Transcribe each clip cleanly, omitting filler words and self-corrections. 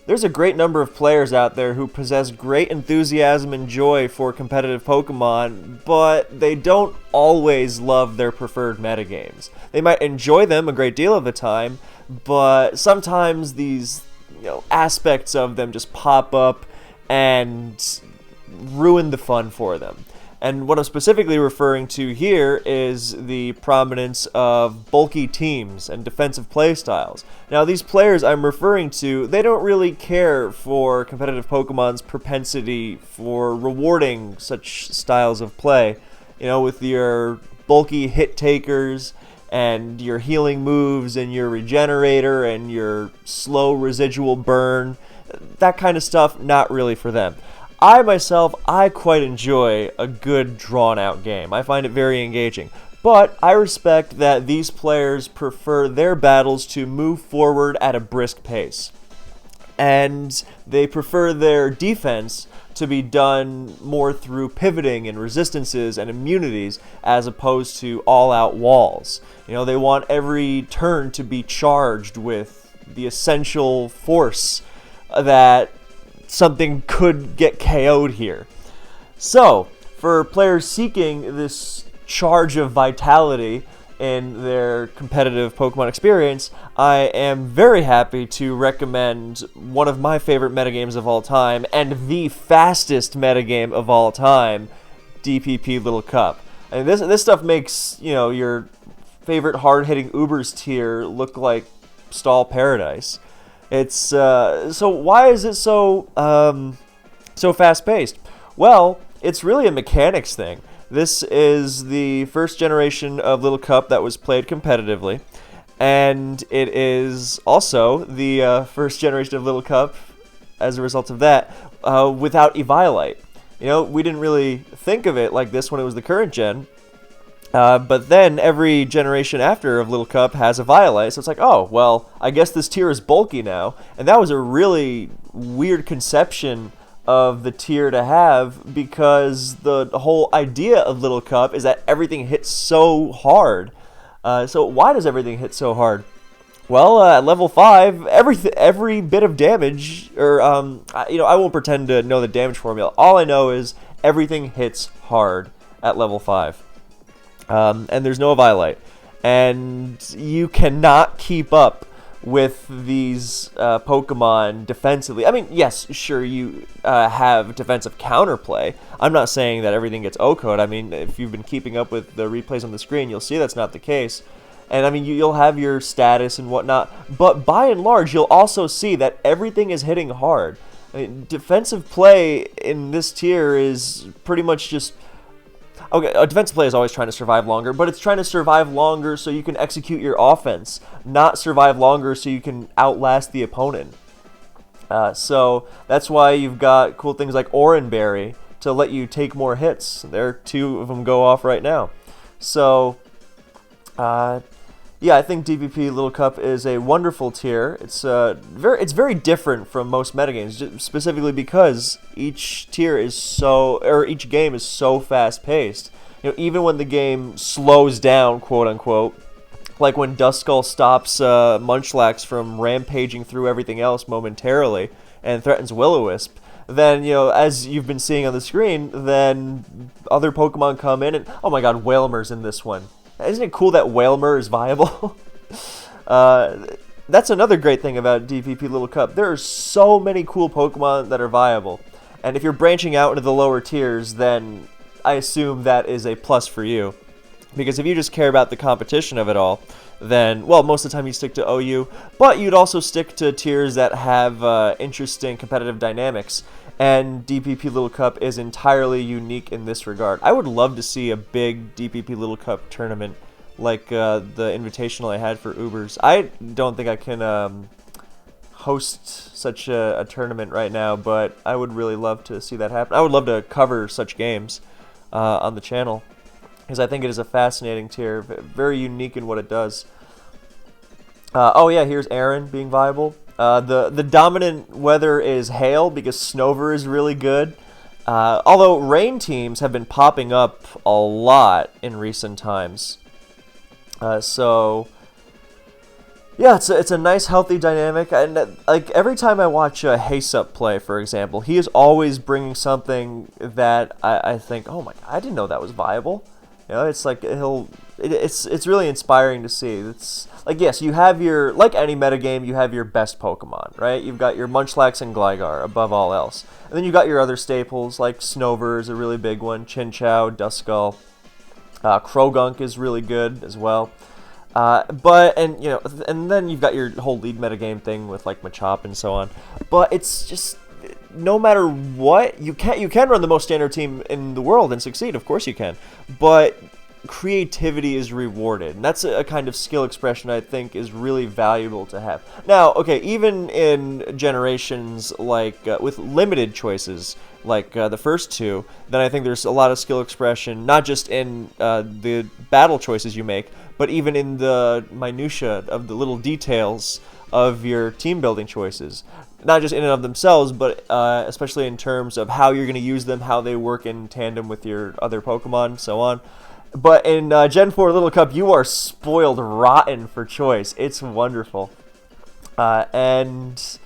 there's a great number of players out there who possess great enthusiasm and joy for competitive Pokemon, but they don't always love their preferred metagames. They might enjoy them a great deal of the time, but sometimes these aspects of them just pop up and ruin the fun for them. And what I'm specifically referring to here is the prominence of bulky teams and defensive playstyles. Now, these players I'm referring to, they don't really care for competitive Pokemon's propensity for rewarding such styles of play. With your bulky hit takers and your healing moves and your regenerator and your slow residual burn, that kind of stuff, not really for them. I quite enjoy a good drawn-out game. I find it very engaging. But I respect that these players prefer their battles to move forward at a brisk pace. And they prefer their defense to be done more through pivoting and resistances and immunities as opposed to all-out walls. They want every turn to be charged with the essential force that something could get KO'd here. So, for players seeking this charge of vitality in their competitive Pokemon experience, I am very happy to recommend one of my favorite metagames of all time, and the fastest metagame of all time, DPP Little Cup. And this stuff makes, your favorite hard-hitting Ubers tier look like stall paradise. It's so why is it so fast-paced? Well, it's really a mechanics thing. This is the first generation of Little Cup that was played competitively, and it is also the first generation of Little Cup, as a result of that, without Eviolite. We didn't really think of it like this when it was the current gen, but then every generation after of Little Cup has a Violite, so it's like, oh, well, I guess this tier is bulky now. And that was a really weird conception of the tier to have, because the whole idea of Little Cup is that everything hits so hard. So why does everything hit so hard? Well, at level 5, every bit of damage, or I won't pretend to know the damage formula. All I know is everything hits hard at level 5. And there's no Eviolite. And you cannot keep up with these Pokemon defensively. I mean, yes, sure, you have defensive counterplay. I'm not saying that everything gets O-code. I mean, if you've been keeping up with the replays on the screen, you'll see that's not the case. And I mean, you'll have your status and whatnot. But by and large, you'll also see that everything is hitting hard. I mean, defensive play in this tier is pretty much just... Okay, a defensive play is always trying to survive longer, but it's trying to survive longer so you can execute your offense, not survive longer so you can outlast the opponent. So that's why you've got cool things like Oranberry to let you take more hits. There are 2 of them go off right now. So, yeah, I think DPP Little Cup is a wonderful tier. It's very different from most metagames, specifically because each game is so fast-paced. Even when the game slows down, quote unquote, like when Duskull stops Munchlax from rampaging through everything else momentarily and threatens Will-O-Wisp, then, as you've been seeing on the screen, then other Pokemon come in and, oh my god, Wailmer's in this one. Isn't it cool that Wailmer is viable? That's another great thing about DPP Little Cup. There are so many cool Pokemon that are viable. And if you're branching out into the lower tiers, then I assume that is a plus for you. Because if you just care about the competition of it all, then, well, most of the time you stick to OU, but you'd also stick to tiers that have interesting competitive dynamics. And DPP Little Cup is entirely unique in this regard. I would love to see a big DPP Little Cup tournament like the invitational I had for Ubers. I don't think I can host such a tournament right now, but I would really love to see that happen. I would love to cover such games on the channel, because I think it is a fascinating tier, very unique in what it does. Oh yeah, here's Aaron being viable. The dominant weather is hail, because Snover is really good. Although rain teams have been popping up a lot in recent times. So Yeah, it's a nice, healthy dynamic, and like every time I watch Haysup play, for example, he is always bringing something that I think, oh my, I didn't know that was viable. You know, it's like it's really inspiring to see. It's like, yes, you have your, like any metagame, you have your best Pokemon, right? You've got your Munchlax and Gligar above all else, and then you got your other staples like Snover is a really big one, Chinchou, Duskull, Krogunk is really good as well. And then you've got your whole lead metagame thing with like Machop and so on. But it's just, no matter what, you can run the most standard team in the world and succeed. Of course you can, but creativity is rewarded, and that's a kind of skill expression I think is really valuable to have. Now, okay, even in generations like with limited choices, like the first two, then I think there's a lot of skill expression, not just in the battle choices you make, but even in the minutia of the little details of your team building choices. Not just in and of themselves, but especially in terms of how you're going to use them, how they work in tandem with your other Pokemon, and so on. But in Gen 4 Little Cup, you are spoiled rotten for choice. It's wonderful. And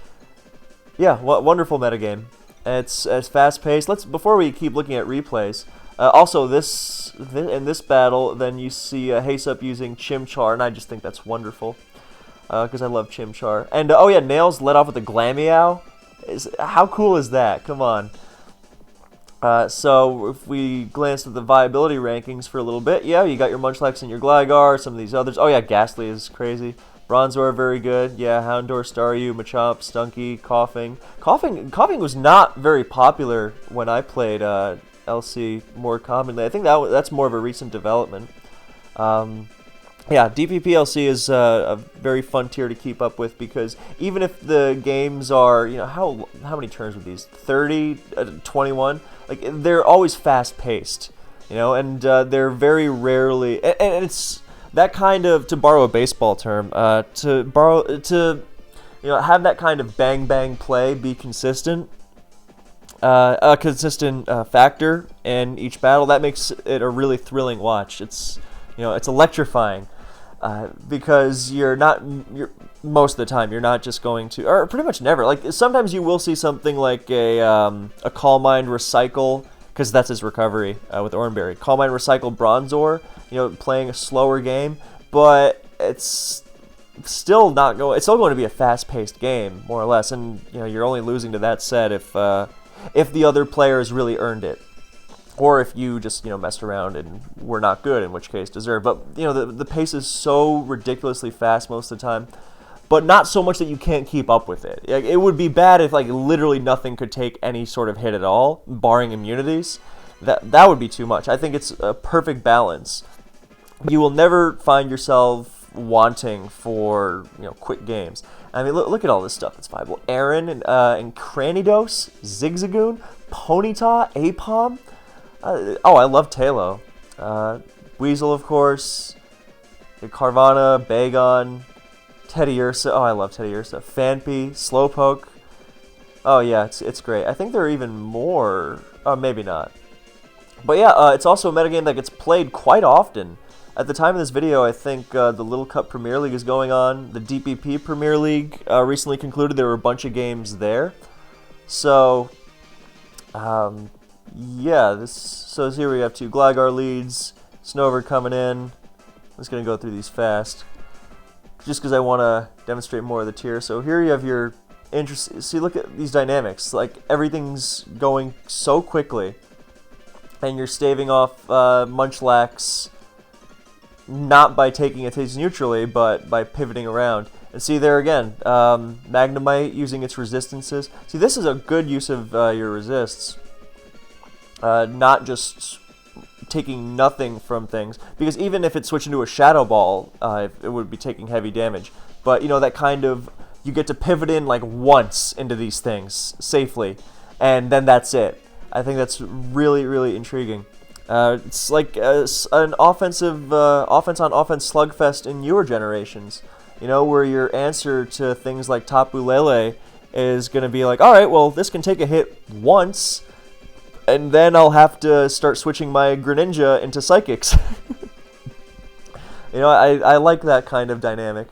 yeah, wonderful metagame. It's fast-paced. Before we keep looking at replays, also in this battle, then you see Haysup using Chimchar, and I just think that's wonderful. Because I love Chimchar. And, oh yeah, Nails led off with a Glameow. How cool is that? Come on. So if we glance at the viability rankings for a little bit, yeah, you got your Munchlax and your Gligar, some of these others. Oh yeah, Ghastly is crazy. Bronzor, very good. Yeah, Houndour, Staryu, Machop, Stunky, Coughing. Coughing was not very popular when I played LC more commonly. I think that's more of a recent development. Yeah, DPP LC is a very fun tier to keep up with, because even if the games are, how many turns with these? 30, 21? Like, they're always fast-paced, and they're very rarely, and it's that kind of, to borrow a baseball term, to have that kind of bang-bang play be consistent, a consistent factor in each battle. That makes it a really thrilling watch. It's electrifying. Because you're most of the time you're not just going to, or pretty much never. Like, sometimes you will see something like a Calm Mind Recycle, because that's his recovery with Oranberry. Calm Mind Recycle Bronzor, playing a slower game, but it's still not going. It's still going to be a fast-paced game, more or less, and you're only losing to that set if the other players really earned it. Or if you just, messed around and were not good, in which case deserve. But, the pace is so ridiculously fast most of the time, but not so much that you can't keep up with it. It would be bad if, like, literally nothing could take any sort of hit at all, barring immunities. That would be too much. I think it's a perfect balance. You will never find yourself wanting for, quick games. I mean, look at all this stuff that's viable. Aaron and Cranidos, Zigzagoon, Ponyta, Apom. I love Tailo. Weasel, of course. Carvana, Bagon, Teddiursa. Oh, I love Teddiursa. Phanpy, Slowpoke. Oh, yeah, it's great. I think there are even more. Oh, maybe not. But yeah, it's also a metagame that gets played quite often. At the time of this video, I think the Little Cup Premier League is going on. The DPP Premier League recently concluded. There were a bunch of games there. So, yeah, so here we have two Gligar leads, Snover coming in. I'm just going to go through these fast, just because I want to demonstrate more of the tier. So here you have your interest. See, look at these dynamics. Like, everything's going so quickly, and you're staving off Munchlax not by taking attacks neutrally, but by pivoting around. And see there again, Magnemite using its resistances. See, this is a good use of your resists. Not just taking nothing from things, because even if it switched into a Shadow Ball, it would be taking heavy damage. But, that kind of, you get to pivot in like once into these things safely, and then that's it. I think that's really, really intriguing. It's like an offensive, offense-on-offense slugfest in newer generations, where your answer to things like Tapu Lele is going to be like, all right, well, this can take a hit once, and then I'll have to start switching my Greninja into Psychics. I like that kind of dynamic.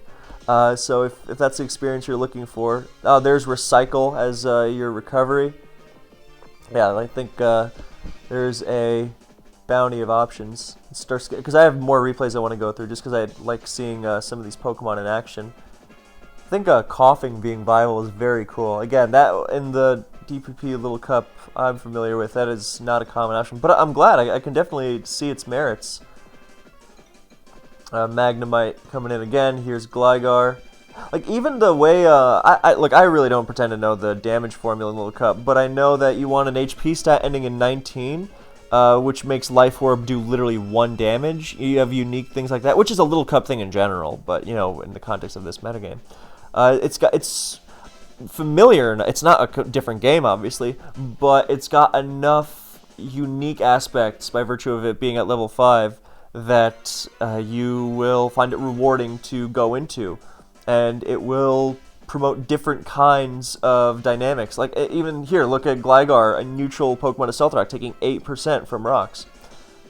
So if that's the experience you're looking for, there's Recycle as your recovery. Yeah, I think there's a bounty of options. It starts because I have more replays I want to go through, just because I like seeing some of these Pokemon in action. I think coughing being viable is very cool. Again, that in the DPP Little Cup I'm familiar with, that is not a common option, but I'm glad. I can definitely see its merits. Magnemite coming in again. Here's Gligar. Like, even the way, I really don't pretend to know the damage formula in Little Cup, but I know that you want an HP stat ending in 19, which makes Life Orb do literally 1 damage. You have unique things like that, which is a Little Cup thing in general, but, you know, in the context of this metagame. It's familiar. It's not a different game, obviously, but it's got enough unique aspects by virtue of it being at level 5 that you will find it rewarding to go into, and it will promote different kinds of dynamics. Like, even here, look at Gligar, a neutral Pokemon to Stealth Rock, taking 8% from rocks.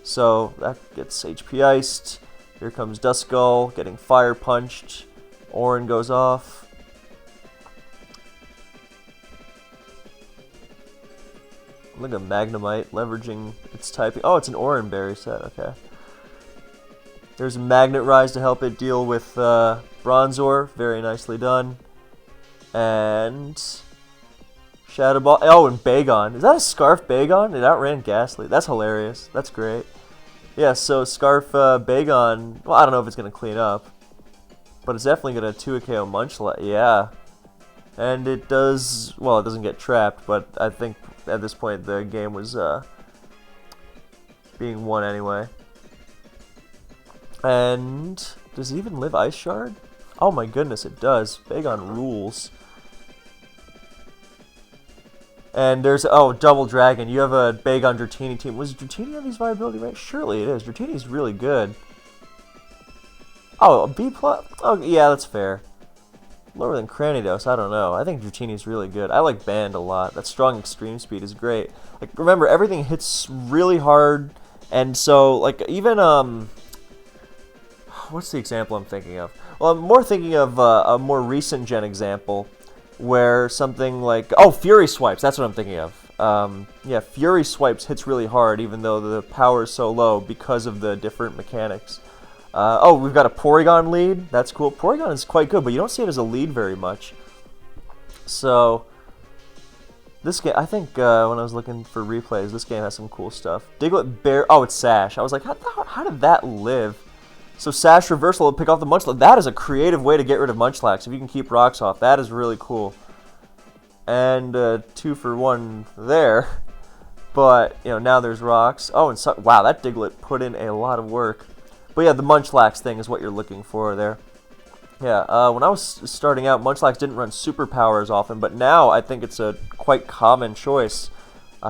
So that gets HP iced. Here comes Duskull, getting fire punched. Orin goes off. Look at Magnemite leveraging its typing. Oh, it's an Orin Berry set, okay. There's a Magnet Rise to help it deal with Bronzor. Very nicely done. And Shadow Ball. Oh, and Bagon. Is that a Scarf Bagon? It outran Ghastly. That's hilarious. That's great. Yeah, so Scarf Bagon. Well, I don't know if it's going to clean up, but it's definitely going to 2-KO Munchlax. Yeah. And it does. Well, it doesn't get trapped, but I think at this point the game was being won anyway. And does it even live Ice Shard? Oh my goodness, it does. Bagon rules. And there's, oh, Double Dragon. You have a Bagon Dratini team. Was Dratini on these viability rates? Surely it is. Dratini's really good. Oh, a B+? Oh, yeah, that's fair. Lower than Cranidos, I don't know. I think Dratini's really good. I like Band a lot. That strong extreme speed is great. Like, remember, everything hits really hard, and so, like, even, what's the example I'm thinking of? Well, I'm more thinking of a more recent gen example where something like, oh, Fury Swipes, that's what I'm thinking of. Yeah, Fury Swipes hits really hard even though the power is so low because of the different mechanics. Oh, we've got a Porygon lead. That's cool. Porygon is quite good, but you don't see it as a lead very much. So, this game, I think when I was looking for replays, this game has some cool stuff. Diglett Bear, oh, it's Sash. I was like, how did that live? So Sash Reversal will pick off the Munchlax. That is a creative way to get rid of Munchlax. If you can keep rocks off, that is really cool. And 2 for 1 there. But, you know, now there's rocks. Oh, and so, wow, that Diglett put in a lot of work. But yeah, the Munchlax thing is what you're looking for there. Yeah, when I was starting out, Munchlax didn't run superpowers often, but now I think it's a quite common choice.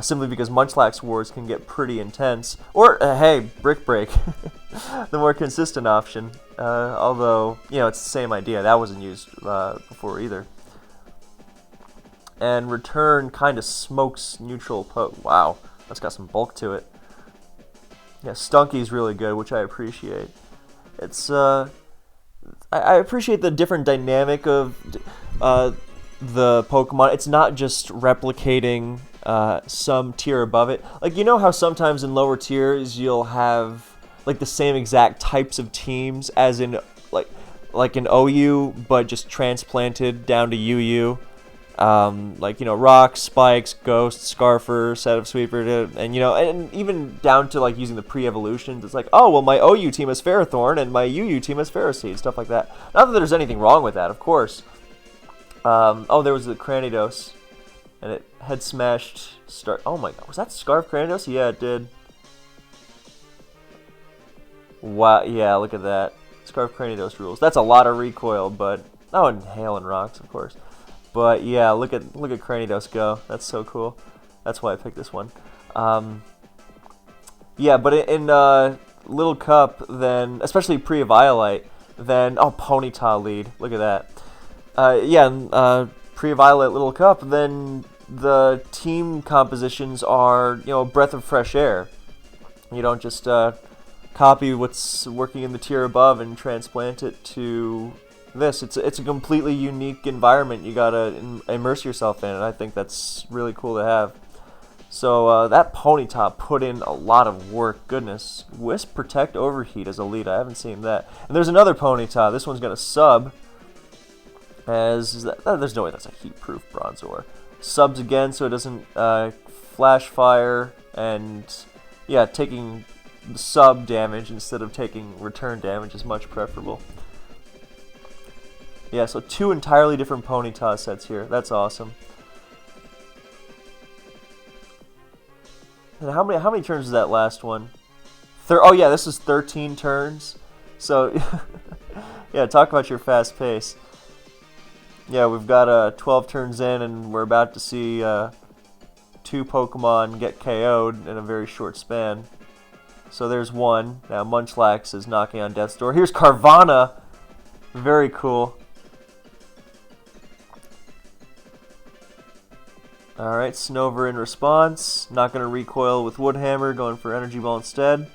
Simply because Munchlax wars can get pretty intense. Or, hey, Brick Break. The more consistent option. Although, you know, it's the same idea. That wasn't used before either. And Return kind of smokes neutral poke. Wow, that's got some bulk to it. Yeah, Stunky's really good, which I appreciate. It's, I appreciate the different dynamic of the Pokemon. It's not just replicating some tier above it. Like, you know how sometimes in lower tiers you'll have like the same exact types of teams as in like an OU, but just transplanted down to UU. Like, you know, Rock, Spikes, Ghost, Scarfer, Set of Sweeper, and, you know, and even down to, like, using the pre-evolutions. It's like, oh, well, my OU team is Ferrothorn, and my UU team is Ferroseed, stuff like that. Not that there's anything wrong with that, of course. Oh, there was the Cranidos, and it had smashed start. Oh my god, was that Scarf Cranidos? Yeah, it did. Wow, yeah, look at that. Scarf Cranidos rules. That's a lot of recoil, but, oh, and Hail and Rocks, of course. But yeah, look at Cranidos go. That's so cool. That's why I picked this one. Yeah, but in Little Cup, then especially pre-Violite, then oh, Ponyta lead. Look at that. Yeah, pre-Violet Little Cup, then the team compositions are, you know, a breath of fresh air. You don't just copy what's working in the tier above and transplant it to this. It's a completely unique environment you gotta immerse yourself in, and I think that's really cool to have. So that Ponyta put in a lot of work. Goodness. Wisp Protect Overheat as a lead. I haven't seen that. And there's another Ponyta. This one's going to sub. There's no way that's a heat-proof Bronzor. Subs again so it doesn't flash fire. And yeah, taking sub damage instead of taking return damage is much preferable. Yeah, so 2 entirely different Ponyta sets here. That's awesome. And how many turns is that last one? Oh yeah, this is 13 turns. So yeah, talk about your fast pace. Yeah, we've got 12 turns in, and we're about to see 2 Pokemon get KO'd in a very short span. So there's one. Now Munchlax is knocking on death's door. Here's Carvanha. Very cool. Alright, Snover in response. Not going to recoil with Woodhammer, going for Energy Ball instead.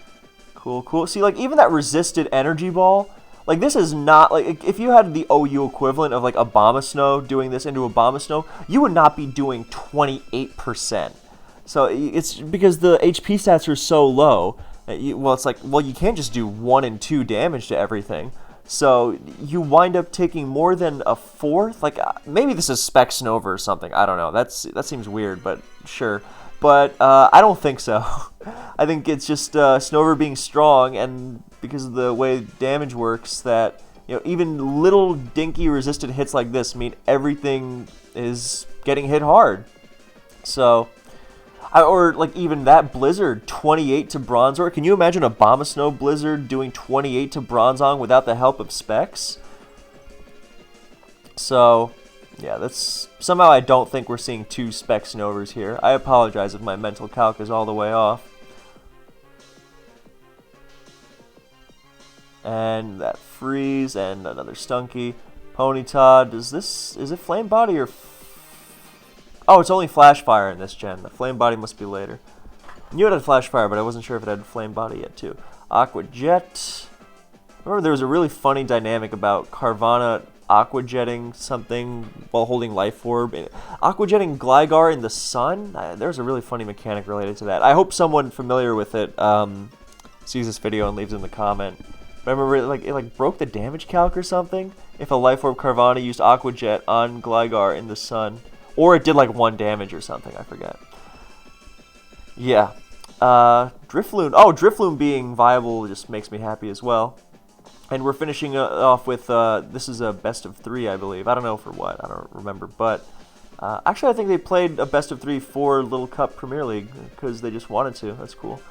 Cool, cool. See, like, even that resisted Energy Ball, like, this is not, like, if you had the OU equivalent of, like, Abomasnow doing this into Abomasnow, you would not be doing 28%. So, it's because the HP stats are so low. Well, it's like, well, you can't just do 1 and 2 damage to everything. So you wind up taking more than a fourth. Like maybe this is Spec Snover or something. I don't know. That seems weird, but sure. But I don't think so. I think it's just Snover being strong, and because of the way damage works, that even little dinky resisted hits like this mean everything is getting hit hard. So. Or, like, even that Blizzard, 28 to Bronzor. Can you imagine a Abomasnow Blizzard doing 28 to Bronzong without the help of Specs? So, yeah, that's... Somehow I don't think we're seeing 2 Spec Snovers here. I apologize if my mental calc is all the way off. And that Freeze, and another Stunky. Ponyta, is it Flame Body or... Oh, it's only Flash Fire in this gen. The Flame Body must be later. I knew it had Flash Fire, but I wasn't sure if it had Flame Body yet, too. Aqua Jet. Remember, there was a really funny dynamic about Carvanha Aqua Jetting something while holding Life Orb. Aqua Jetting Gligar in the sun? There's a really funny mechanic related to that. I hope someone familiar with it sees this video and leaves in the comment. But I remember it broke the damage calc or something if a Life Orb Carvanha used Aqua Jet on Gligar in the sun. Or it did like 1 damage or something, I forget. Yeah. Drifloon. Oh, Drifloon being viable just makes me happy as well. And we're finishing off with, this is a best of 3, I believe. I don't know for what, I don't remember. But actually, I think they played a best of 3 for Little Cup Premier League because they just wanted to. That's cool.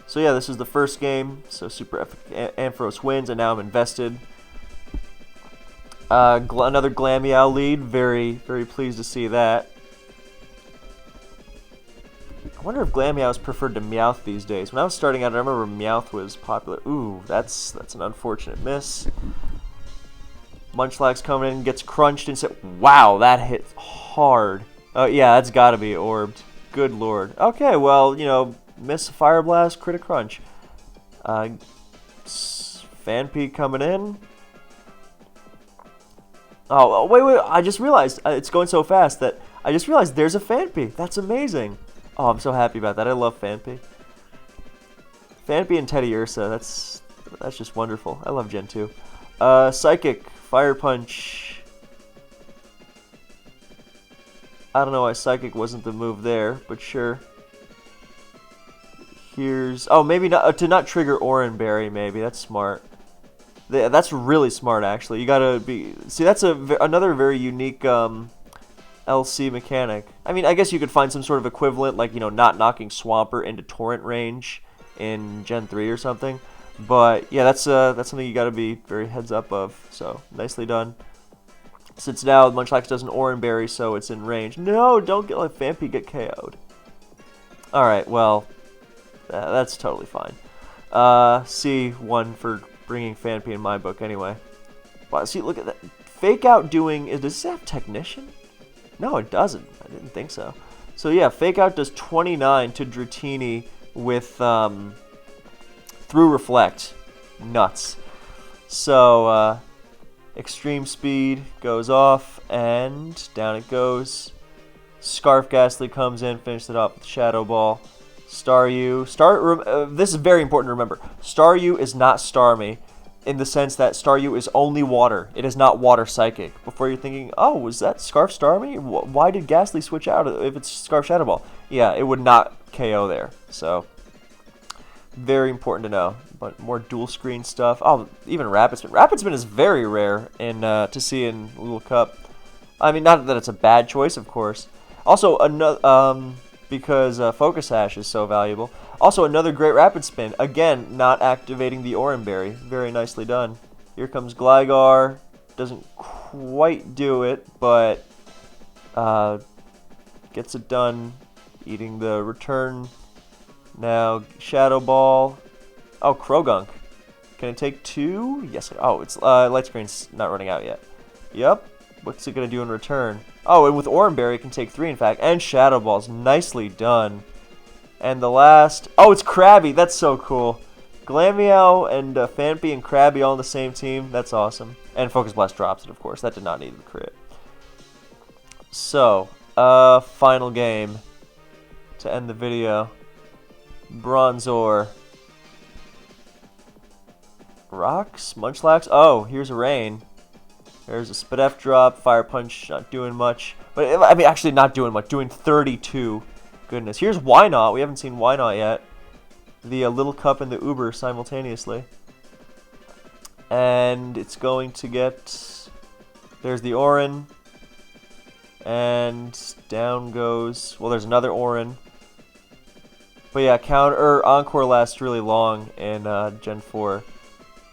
So yeah, this is the first game. So Super Ampharos wins, and now I'm invested. Another Glameow lead. Very, very pleased to see that. I wonder if Glameow is preferred to Meowth these days. When I was starting out, I remember Meowth was popular. Ooh, that's an unfortunate miss. Munchlax coming in, gets crunched, and said, wow, that hit hard. Oh, yeah, that's got to be orbed. Good lord. Okay, well, miss Fire Blast, crit a crunch. Fanpy coming in. Oh, wait, I just realized, it's going so fast that I just realized there's a Fanpy. That's amazing. Oh, I'm so happy about that. I love Fanpy. Fanpy and Teddy Ursa, that's just wonderful. I love Gen 2. Psychic, Fire Punch. I don't know why Psychic wasn't the move there, but sure. Here's... Oh, maybe not, to not trigger Oranberry, maybe. That's smart. That's really smart, actually. You gotta be... See, that's another very unique LC mechanic. I mean, I guess you could find some sort of equivalent, like, not knocking Swampert into Torrent range in Gen 3 or something. But, yeah, that's something you gotta be very heads up of. So, nicely done. Since now Munchlax does an Oranberry, so it's in range. No, don't let Fanpy get KO'd. Alright, well, that's totally fine. C1 for bringing Fanpy in my book anyway. Wow, see, look at that. Fake Out doing... Does this have Technician? No, it doesn't. I didn't think so. So yeah, Fake Out does 29 to Dratini with Through Reflect. Nuts. So Extreme Speed goes off, and down it goes. Scarf Ghastly comes in, finishes it up with Shadow Ball. Staryu. This is very important to remember. Staryu is not Starmie, in the sense that Staryu is only water. It is not water psychic. Before you're thinking, oh, was that Scarf Starmie? Why did Ghastly switch out if it's Scarf Shadow Ball? Yeah, it would not KO there. So, very important to know. But more dual screen stuff. Oh, even Rapid Spin. Rapid Spin is very rare to see in Little Cup. I mean, not that it's a bad choice, of course. Also, another because Focus Sash is so valuable. Also, another great Rapid Spin. Again, not activating the Oran Berry. Very nicely done. Here comes Gligar. Doesn't quite do it, but gets it done. Eating the return. Now, Shadow Ball. Oh, Krogunk. Can it take 2? Yes. Oh, it's Light Screen's not running out yet. Yep. What's it going to do in return? Oh, and with Oran Berry, it can take 3, in fact. And Shadow Balls. Nicely done. And the last... Oh, it's Krabby. That's so cool. Glameow and Phanpy and Krabby all on the same team. That's awesome. And Focus Blast drops it, of course. That did not need the crit. So, final game to end the video. Bronzor. Rocks? Munchlax? Oh, here's a Rain. There's a Spadef drop. Fire Punch, not doing much. But, I mean, actually not doing much. Doing 32. Goodness. Here's Wynot. We haven't seen Wynot yet. The Little Cup and the Uber simultaneously. And it's going to get... There's the Oran. And down goes... Well, there's another Oran. But yeah, Encore lasts really long in Gen 4.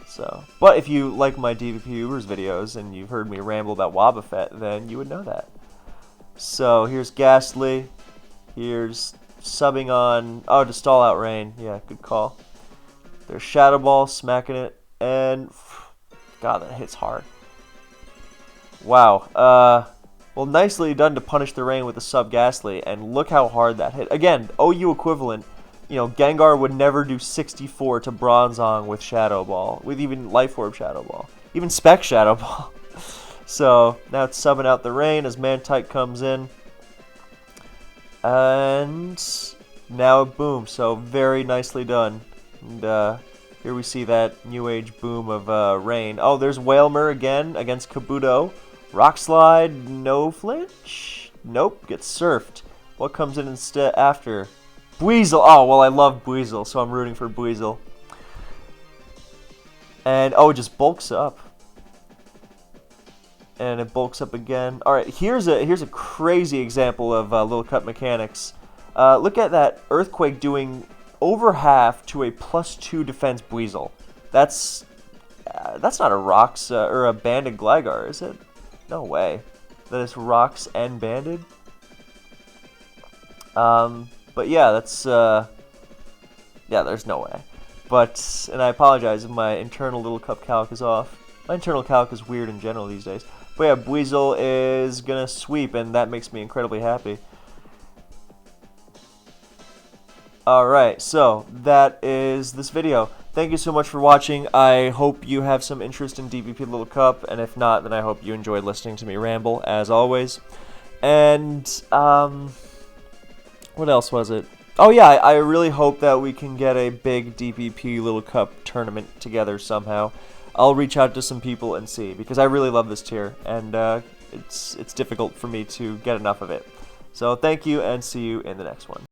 So, but if you like my DPP Ubers videos and you've heard me ramble about Wobbuffet, then you would know that. So here's Ghastly. Here's subbing on... Oh, to stall out Rain. Yeah, good call. There's Shadow Ball smacking it. And... God, that hits hard. Wow. Well, nicely done to punish the Rain with the sub Ghastly. And look how hard that hit. Again, OU equivalent. You know, Gengar would never do 64 to Bronzong with Shadow Ball. With even Life Orb Shadow Ball. Even Spec Shadow Ball. So, now it's subbing out the Rain as Mantike comes in. And now boom. So, very nicely done. And here we see that new age boom of Rain. Oh, there's Wailmer again against Kabuto. Rock Slide, no flinch. Nope, gets surfed. What comes in instead after? Buizel. Oh, well, I love Buizel, so I'm rooting for Buizel. And, oh, it just bulks up. And it bulks up again. Alright, here's a crazy example of Little Cup mechanics. Look at that Earthquake doing over half to a +2 defense Buizel. That's not a Rocks or a Banded Gligar, is it? No way. That is Rocks and Banded? But yeah, that's, yeah, there's no way. But, and I apologize if my internal Little Cup calc is off. My internal calc is weird in general these days. But yeah, Buizel is gonna sweep, and that makes me incredibly happy. Alright, so, that is this video. Thank you so much for watching. I hope you have some interest in DPP Little Cup, and if not, then I hope you enjoyed listening to me ramble, as always. And, what else was it? Oh yeah, I really hope that we can get a big DPP Little Cup tournament together somehow. I'll reach out to some people and see, because I really love this tier, and it's difficult for me to get enough of it. So thank you, and see you in the next one.